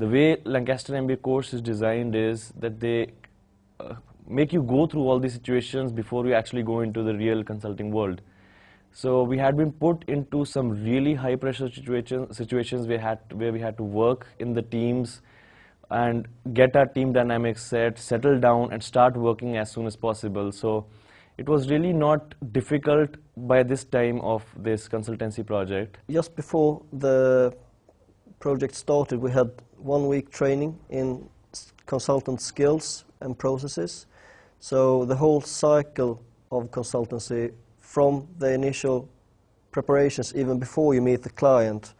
The way Lancaster MBA course is designed is that they make you go through all these situations before you actually go into the real consulting world. So we had been put into some really high pressure situations where we had to work in the teams and get our team dynamics set, settle down and start working as soon as possible. So it was really not difficult by this time of this consultancy project. Just before the project started, we had 1 week training in consultant skills and processes. So the whole cycle of consultancy, from the initial preparations even before you meet the client,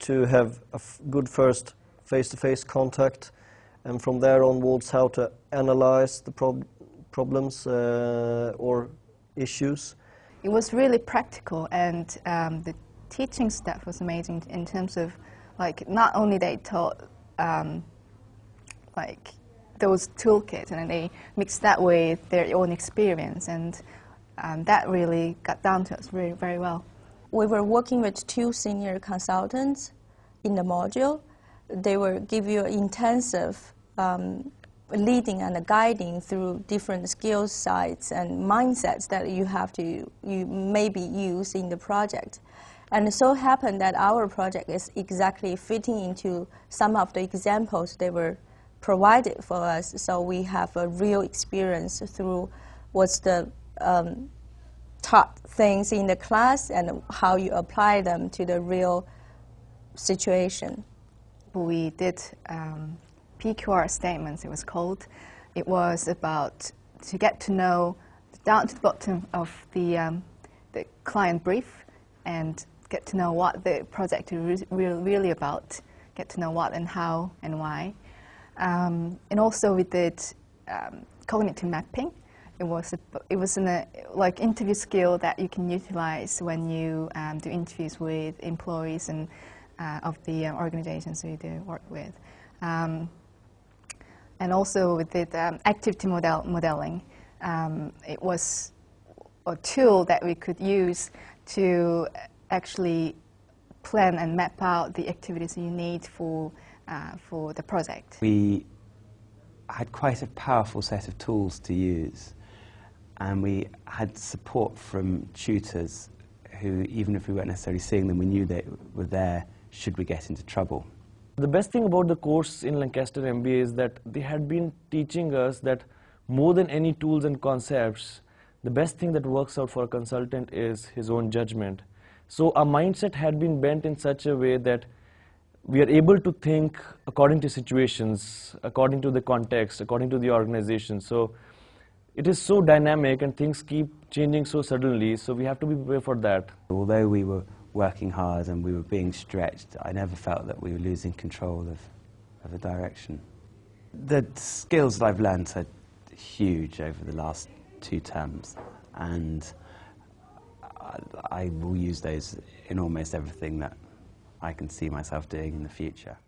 to have a good first face-to-face contact, and from there onwards how to analyze the problems or issues. It was really practical, and the teaching staff was amazing in terms of, like, not only they taught like those toolkits, and they mixed that with their own experience, and that really got down to us very, very well. We were working with 2 senior consultants in the module. They will give you intensive leading and guiding through different skill sites and mindsets that you maybe use in the project. And it so happened that our project is exactly fitting into some of the examples they were provided for us. So we have a real experience through what's the taught things in the class and how you apply them to the real situation. We did PQR statements, it was called. It was about to get to know down to the bottom of the client brief and get to know what the project is really about, get to know what and how and why. And also we did cognitive mapping. It was an like interview skill that you can utilize when you do interviews with employees and of the organizations we do work with. And also we did activity modeling. It was a tool that we could use to actually plan and map out the activities you need for the project. We had quite a powerful set of tools to use, and we had support from tutors who, even if we weren't necessarily seeing them, we knew they were there should we get into trouble. The best thing about the course in Lancaster MBA is that they had been teaching us that more than any tools and concepts, the best thing that works out for a consultant is his own judgment. So our mindset had been bent in such a way that we are able to think according to situations, according to the context, according to the organization. So it is so dynamic and things keep changing so suddenly, so we have to be prepared for that. Although we were working hard and we were being stretched, I never felt that we were losing control of the direction. The skills that I've learned are huge over the last 2 terms, and I will use those in almost everything that I can see myself doing in the future.